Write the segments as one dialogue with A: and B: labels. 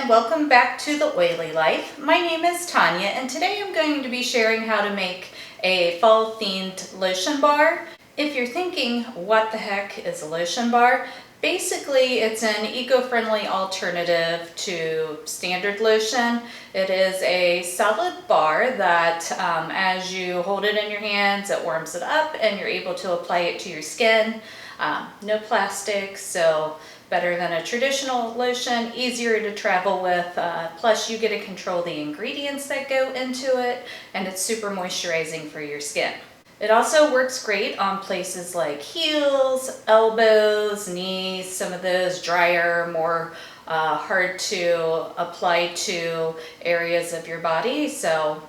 A: and welcome back to The Oily Life. My name is Tanya and today I'm going to be sharing how to make a fall themed lotion bar. If you're thinking, what the heck is a lotion bar? Basically, it's an eco-friendly alternative to standard lotion. It is a solid bar that as you hold it in your hands, it warms it up and you're able to apply it to your skin. No plastic, so better than a traditional lotion, easier to travel with, plus you get to control the ingredients that go into it, and it's super moisturizing for your skin. It also works great on places like heels, elbows, knees, some of those drier, more hard to apply to areas of your body. So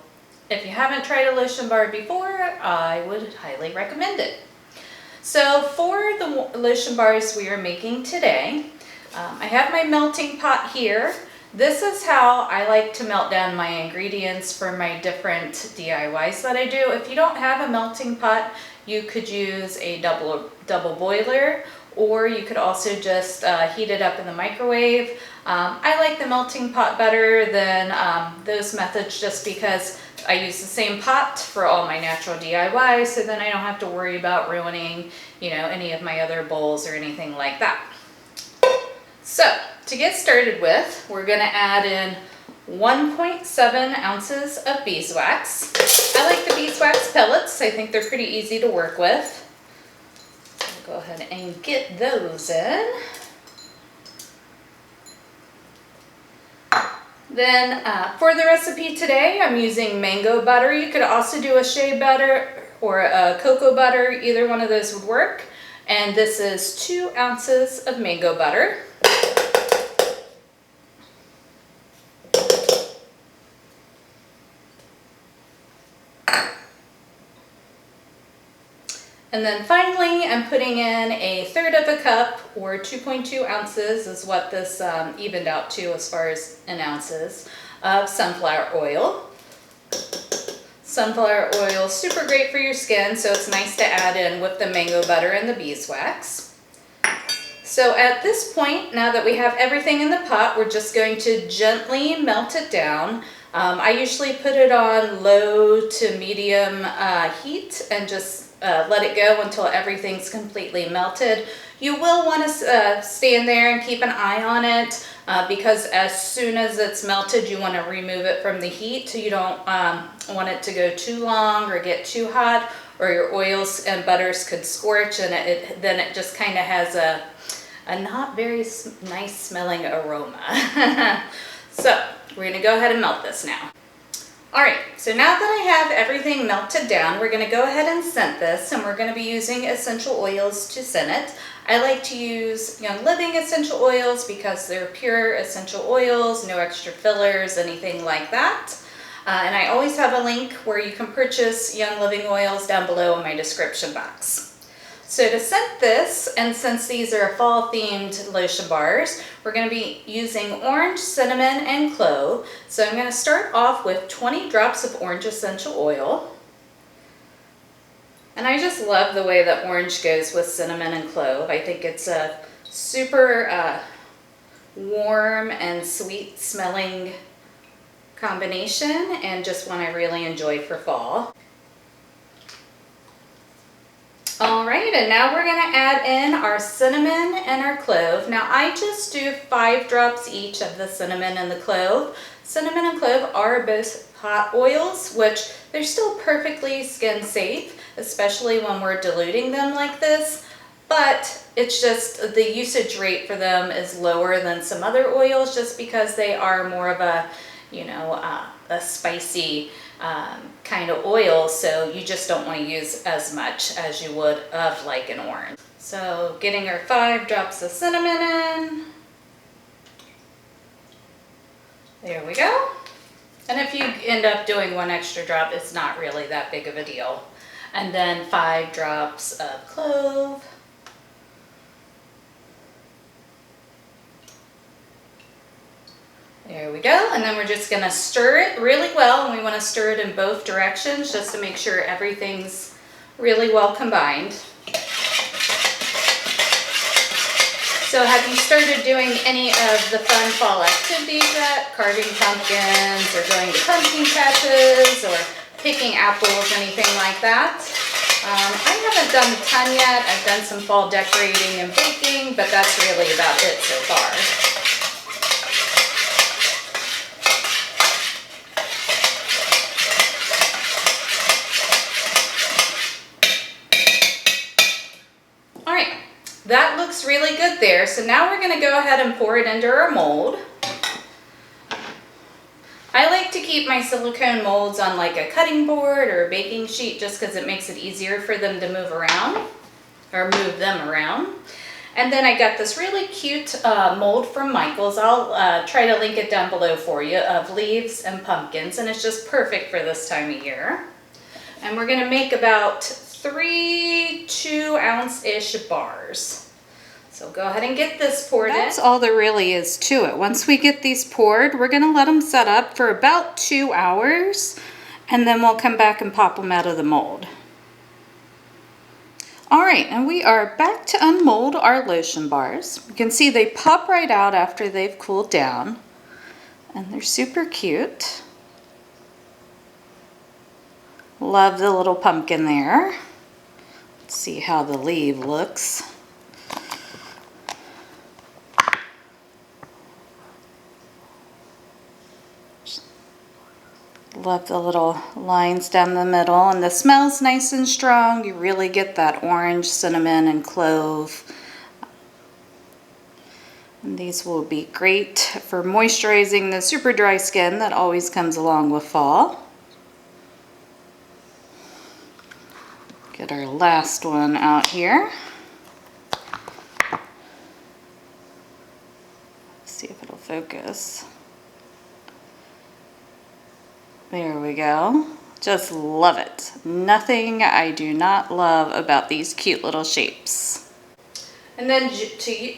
A: if you haven't tried a lotion bar before, I would highly recommend it. So for the lotion bars we are making today, I have my melting pot here. This is how I like to melt down my ingredients for my different DIYs that I do. If you don't have a melting pot, you could use a double boiler, or you could also just heat it up in the microwave. I like the melting pot better than those methods just because I use the same pot for all my natural DIYs, so then I don't have to worry about ruining, any of my other bowls or anything like that. So to get started with, we're going to add in 1.7 ounces of beeswax. I like the beeswax pellets. I think they're pretty easy to work with. I'll go ahead and get those in. Then for the recipe today, I'm using mango butter. You could also do a shea butter or a cocoa butter. Either one of those would work. And this is 2 ounces of mango butter. And then finally, I'm putting in 1/3 of a cup, or 2.2 ounces is what this evened out to as far as in ounces, of sunflower oil. Sunflower oil is super great for your skin, so it's nice to add in with the mango butter and the beeswax. So at this point, now that we have everything in the pot, we're just going to gently melt it down. I usually put it on low to medium heat and just let it go until everything's completely melted. You will want to stand there and keep an eye on it because as soon as it's melted, you want to remove it from the heat. So you don't want it to go too long or get too hot, or your oils and butters could scorch, and then it just kind of has a not very nice smelling aroma. So we're going to go ahead and melt this now. Alright, so now that I have everything melted down, we're going to go ahead and scent this, and we're going to be using essential oils to scent it. I like to use Young Living essential oils because they're pure essential oils, no extra fillers, anything like that. And I always have a link where you can purchase Young Living oils down below in my description box. So to scent this, and since these are fall themed lotion bars, we're going to be using orange, cinnamon, and clove. So I'm going to start off with 20 drops of orange essential oil. And I just love the way that orange goes with cinnamon and clove. I think it's a super warm and sweet smelling combination, and just one I really enjoy for fall. Alright, and now we're going to add in our cinnamon and our clove. Now I just do 5 drops each of the cinnamon and the clove. Cinnamon and clove are both hot oils, which they're still perfectly skin safe, especially when we're diluting them like this. But it's just the usage rate for them is lower than some other oils just because they are more of a, a spicy kind of oil, so you just don't want to use as much as you would of like an orange. So getting our 5 drops of cinnamon in. There we go. And if you end up doing 1 extra drop, it's not really that big of a deal. And then 5 drops of clove. There we go, and then we're just going to stir it really well, and we want to stir it in both directions just to make sure everything's really well combined. So have you started doing any of the fun fall activities yet? Carving pumpkins or going to pumpkin patches or picking apples, anything like that? I haven't done a ton yet. I've done some fall decorating and baking, but that's really about it so far. That looks really good there. So now we're going to go ahead and pour it into our mold. I like to keep my silicone molds on like a cutting board or a baking sheet just because it makes it easier for them to move around or move them around. And then I got this really cute mold from Michael's. I'll try to link it down below for you, of leaves and pumpkins, and it's just perfect for this time of year. And we're going to make about 3 2-ounce-ish bars. So go ahead and get this poured in. That's all there really is to it. Once we get these poured, we're going to let them set up for about 2 hours, and then we'll come back and pop them out of the mold. All right, and we are back to unmold our lotion bars. You can see they pop right out after they've cooled down, and they're super cute. Love the little pumpkin there. Let's see how the leaf looks. Love the little lines down the middle, and the smell's nice and strong. You really get that orange, cinnamon, and clove. And these will be great for moisturizing the super dry skin that always comes along with fall. Get our last one out here. See if it'll focus. There we go. Just love it. Nothing I do not love about these cute little shapes. And then to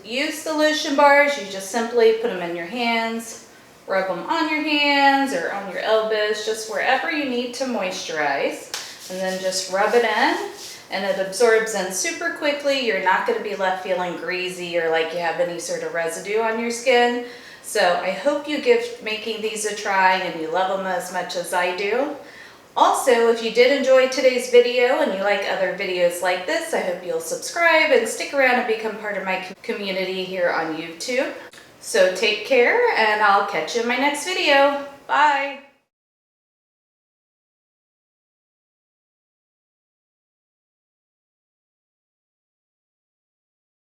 A: use the lotion bars, you just simply put them in your hands, rub them on your hands or on your elbows, just wherever you need to moisturize. And then just rub it in, and it absorbs in super quickly. You're not going to be left feeling greasy or like you have any sort of residue on your skin. So I hope you give making these a try and you love them as much as I do. Also, if you did enjoy today's video and you like other videos like this, I hope you'll subscribe and stick around and become part of my community here on YouTube. So take care, and I'll catch you in my next video. Bye!